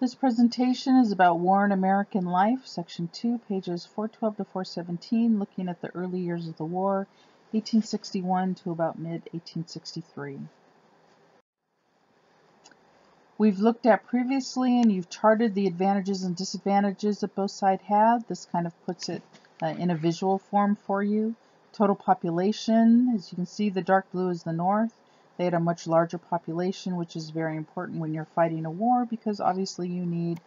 This presentation is about War in American Life, Section 2, pages 412 to 417, looking at the early years of the war, 1861 to about mid-1863. We've looked at previously, and you've charted the advantages and disadvantages that both sides had. This kind of puts it in a visual form for you. Total population, as you can see, the dark blue is the North. They had a much larger population, which is very important when you're fighting a war because obviously you need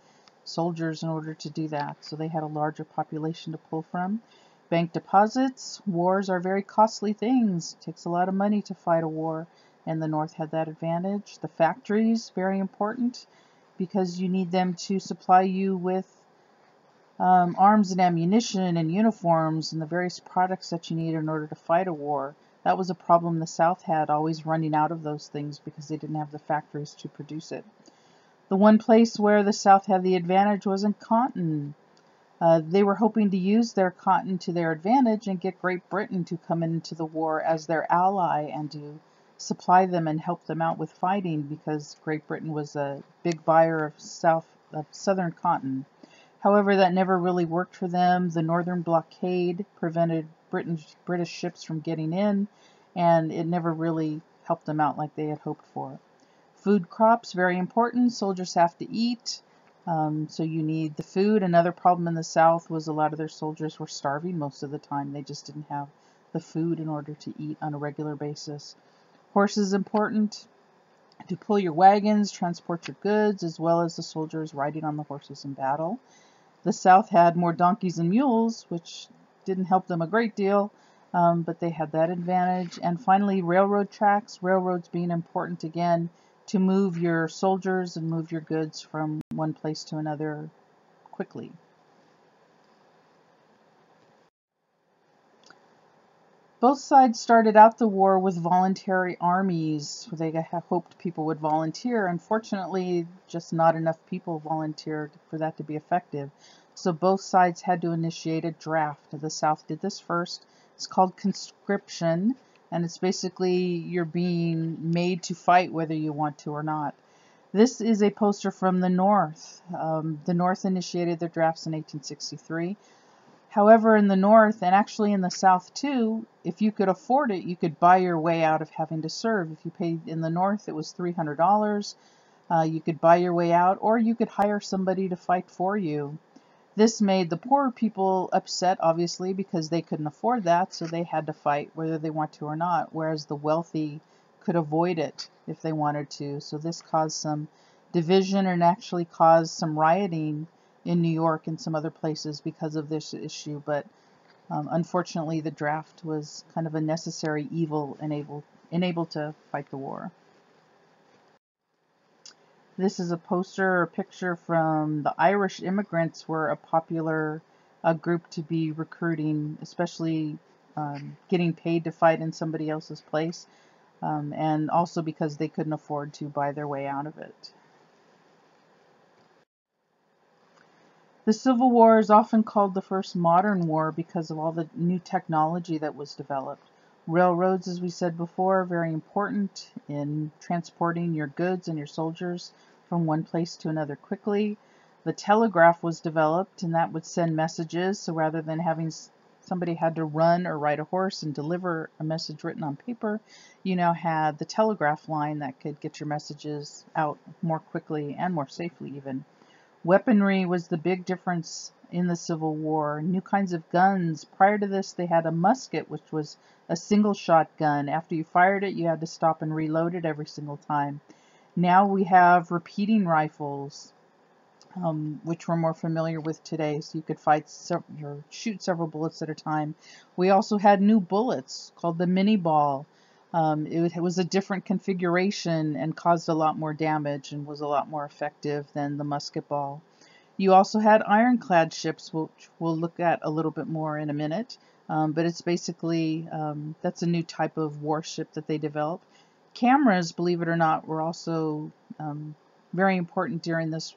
soldiers in order to do that. So they had a larger population to pull from. Bank deposits. Wars are very costly things. It takes a lot of money to fight a war, and the North had that advantage. The factories, very important because you need them to supply you with arms and ammunition and uniforms and the various products that you need in order to fight a war. That was a problem the South had, always running out of those things because they didn't have the factories to produce it. The one place where the South had the advantage was in cotton. They were hoping to use their cotton to their advantage and get Great Britain to come into the war as their ally and to supply them and help them out with fighting because Great Britain was a big buyer of southern cotton. However, that never really worked for them. The Northern blockade prevented British ships from getting in, and it never really helped them out like they had hoped for. Food crops, very important. Soldiers have to eat, so you need the food. Another problem in the South was a lot of their soldiers were starving most of the time. They just didn't have the food in order to eat on a regular basis. Horses important to pull your wagons, transport your goods, as well as the soldiers riding on the horses in battle. The South had more donkeys and mules, which didn't help them a great deal, but they had that advantage. And finally, railroad tracks, railroads being important again to move your soldiers and move your goods from one place to another quickly. Both sides started out the war with voluntary armies. They hoped people would volunteer. Unfortunately, just not enough people volunteered for that to be effective. So both sides had to initiate a draft. The South did this first. It's called conscription, and it's basically you're being made to fight whether you want to or not. This is a poster from the North. The North initiated their drafts in 1863. However, in the North, and actually in the South too, if you could afford it, you could buy your way out of having to serve. If you paid in the North, it was $300. You could buy your way out, or you could hire somebody to fight for you. This made the poorer people upset, obviously, because they couldn't afford that, so they had to fight whether they want to or not, whereas the wealthy could avoid it if they wanted to. So this caused some division and actually caused some rioting in New York and some other places because of this issue, but unfortunately the draft was kind of a necessary evil enabled to fight the war. This is a poster or picture from the Irish immigrants were a popular group to be recruiting, especially getting paid to fight in somebody else's place, and also because they couldn't afford to buy their way out of it. The Civil War is often called the first modern war because of all the new technology that was developed. Railroads, as we said before, are very important in transporting your goods and your soldiers from one place to another quickly. The telegraph was developed, and that would send messages, so rather than having somebody had to run or ride a horse and deliver a message written on paper, you now had the telegraph line that could get your messages out more quickly and more safely even. Weaponry was the big difference in the Civil War. New kinds of guns. Prior to this, they had a musket, which was a single-shot gun. After you fired it, you had to stop and reload it every single time. Now we have repeating rifles, which we're more familiar with today, so you could shoot several bullets at a time. We also had new bullets called the mini ball. It was a different configuration and caused a lot more damage and was a lot more effective than the musket ball. You also had ironclad ships, which we'll look at a little bit more in a minute, but it's basically, that's a new type of warship that they developed. Cameras, believe it or not, were also very important during this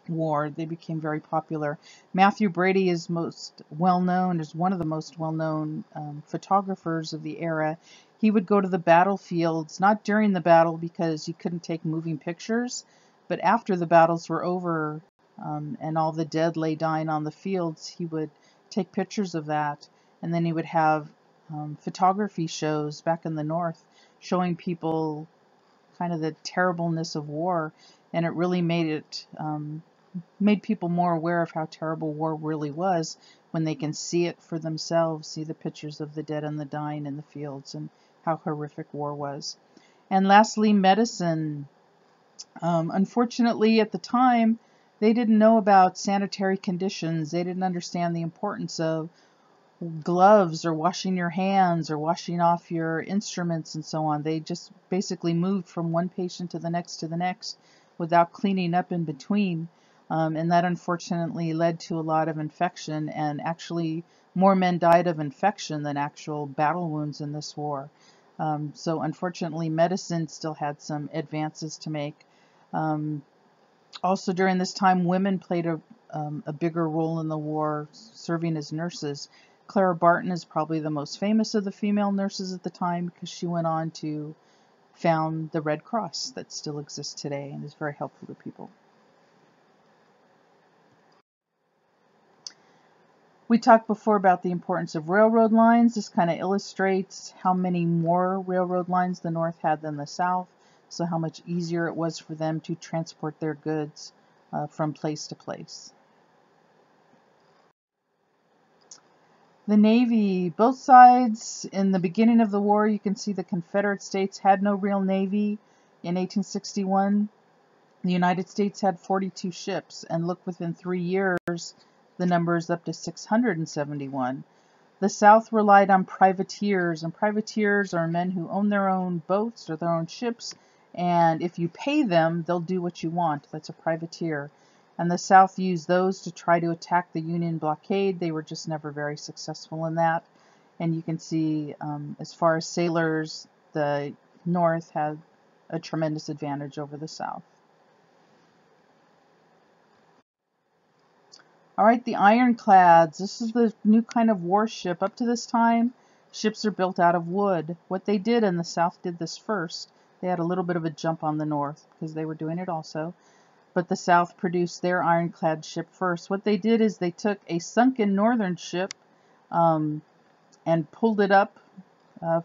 war. They became very popular. Matthew Brady is most well known, is one of the most well-known photographers of the era. He would go to the battlefields, not during the battle because you couldn't take moving pictures, But after the battles were over, and all the dead lay dying on the fields, he would take pictures of that, and then he would have photography shows back in the North showing people kind of the terribleness of war, and it really made people more aware of how terrible war really was when they can see it for themselves, see the pictures of the dead and the dying in the fields, and how horrific war was. And lastly, medicine. Unfortunately, at the time, they didn't know about sanitary conditions. They didn't understand the importance of gloves or washing your hands or washing off your instruments and so on. They just basically moved from one patient to the next without cleaning up in between. And that unfortunately led to a lot of infection, and actually more men died of infection than actual battle wounds in this war. So unfortunately, medicine still had some advances to make. Um, Also during this time, women played a bigger role in the war, serving as nurses. Clara Barton is probably the most famous of the female nurses at the time, because she went on to found the Red Cross that still exists today and is very helpful to people. We talked before about the importance of railroad lines. This kind of illustrates how many more railroad lines the North had than the South, so how much easier it was for them to transport their goods from place to place. The Navy, both sides, in the beginning of the war, you can see the Confederate States had no real Navy in 1861. The United States had 42 ships, and look, within 3 years, the number is up to 671. The South relied on privateers, and privateers are men who own their own boats or their own ships, and if you pay them, they'll do what you want. That's a privateer. And the South used those to try to attack the Union blockade. They were just never very successful in that. And you can see, as far as sailors, the North had a tremendous advantage over the South. All right, the ironclads. This is the new kind of warship. Up to this time, ships are built out of wood. What they did, and the South did this first, they had a little bit of a jump on the North because they were doing it also. But the South produced their ironclad ship first. What they did is they took a sunken Northern ship and pulled it up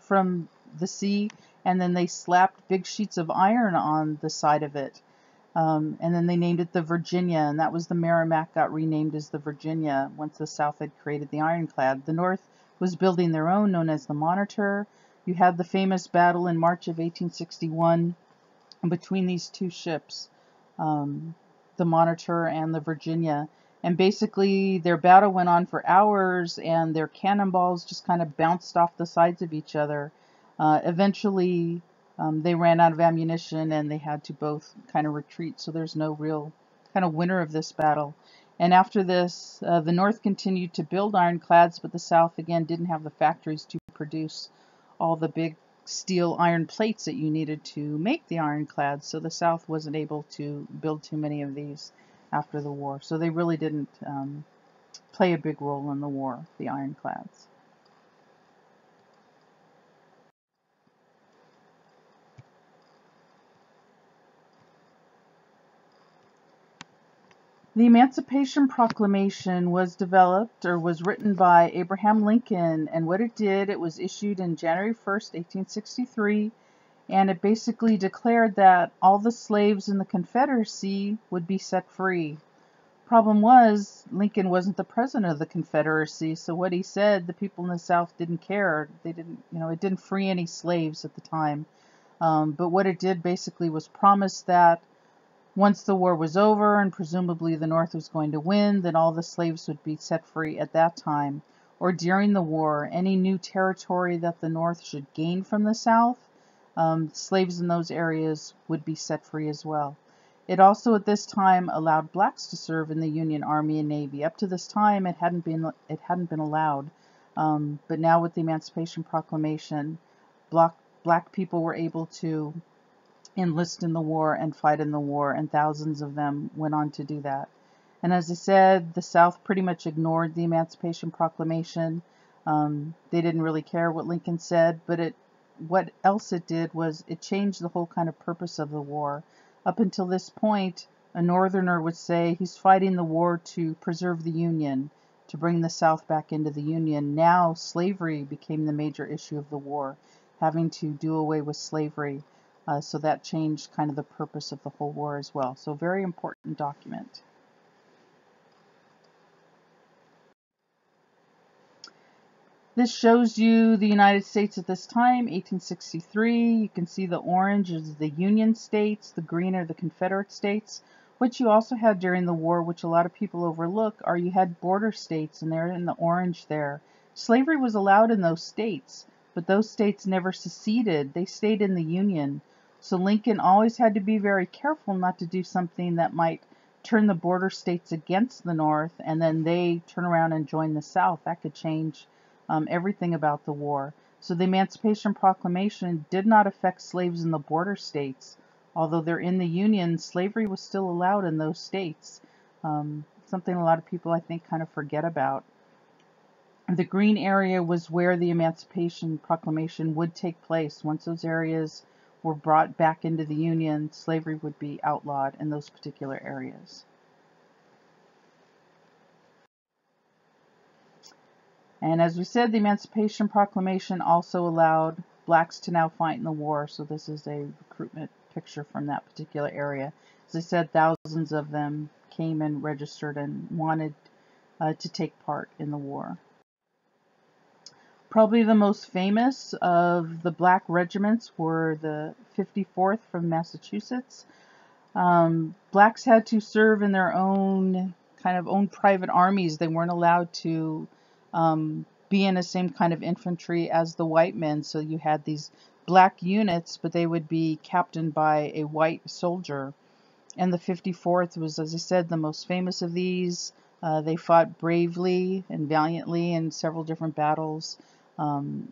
from the sea, and then they slapped big sheets of iron on the side of it. And then they named it the Virginia, and that was the Merrimack got renamed as the Virginia once the South had created the ironclad. The North was building their own, known as the Monitor. You had the famous battle in March of 1861 between these two ships, the Monitor and the Virginia. And basically their battle went on for hours, and their cannonballs just kind of bounced off the sides of each other. Eventually, they ran out of ammunition, and they had to both kind of retreat, so there's no real kind of winner of this battle. And after this, the North continued to build ironclads, but the South again didn't have the factories to produce all the big steel iron plates that you needed to make the ironclads, so the South wasn't able to build too many of these after the war. So they really didn't play a big role in the war, the ironclads. The Emancipation Proclamation was developed, or was written, by Abraham Lincoln, and what it did, it was issued in January 1st, 1863, and it basically declared that all the slaves in the Confederacy would be set free. Problem was, Lincoln wasn't the president of the Confederacy, so what he said, the people in the South didn't care. They didn't, it didn't free any slaves at the time. But what it did basically was promise that once the war was over, and presumably the North was going to win, then all the slaves would be set free at that time. Or during the war, any new territory that the North should gain from the South, slaves in those areas would be set free as well. It also at this time allowed blacks to serve in the Union Army and Navy. Up to this time, it hadn't been allowed. But now with the Emancipation Proclamation, black people were able to enlist in the war and fight in the war, and thousands of them went on to do that. And as I said, the South pretty much ignored the Emancipation Proclamation. They didn't really care what Lincoln said, but what else it did was it changed the whole kind of purpose of the war. Up until this point, a Northerner would say he's fighting the war to preserve the Union, to bring the South back into the Union. Now slavery became the major issue of the war, having to do away with slavery. So that changed kind of the purpose of the whole war as well. So very important document. This shows you the United States at this time, 1863. You can see the orange is the Union States, the green are the Confederate States. What you also had during the war, which a lot of people overlook, are you had border states, and they're in the orange there. Slavery was allowed in those states, but those states never seceded. They stayed in the Union. So Lincoln always had to be very careful not to do something that might turn the border states against the North, and then they turn around and join the South. That could change everything about the war. So the Emancipation Proclamation did not affect slaves in the border states. Although they're in the Union, slavery was still allowed in those states. Something a lot of people, I think, kind of forget about. The green area was where the Emancipation Proclamation would take place. Once those areas were brought back into the Union, slavery would be outlawed in those particular areas. And as we said, the Emancipation Proclamation also allowed blacks to now fight in the war. So this is a recruitment picture from that particular area. As I said, thousands of them came and registered and wanted to take part in the war. Probably the most famous of the black regiments were the 54th from Massachusetts. Blacks had to serve in their own private armies. They weren't allowed to be in the same kind of infantry as the white men. So you had these black units, but they would be captained by a white soldier. And the 54th was, as I said, the most famous of these. They fought bravely and valiantly in several different battles,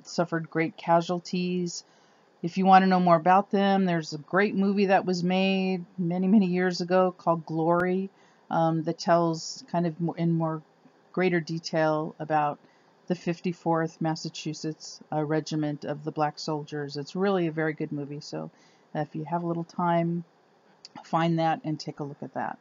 suffered great casualties. If you want to know more about them, there's a great movie that was made many, many years ago called Glory, that tells kind of in more greater detail about the 54th Massachusetts Regiment of the Black Soldiers. It's really a very good movie, so if you have a little time, find that and take a look at that.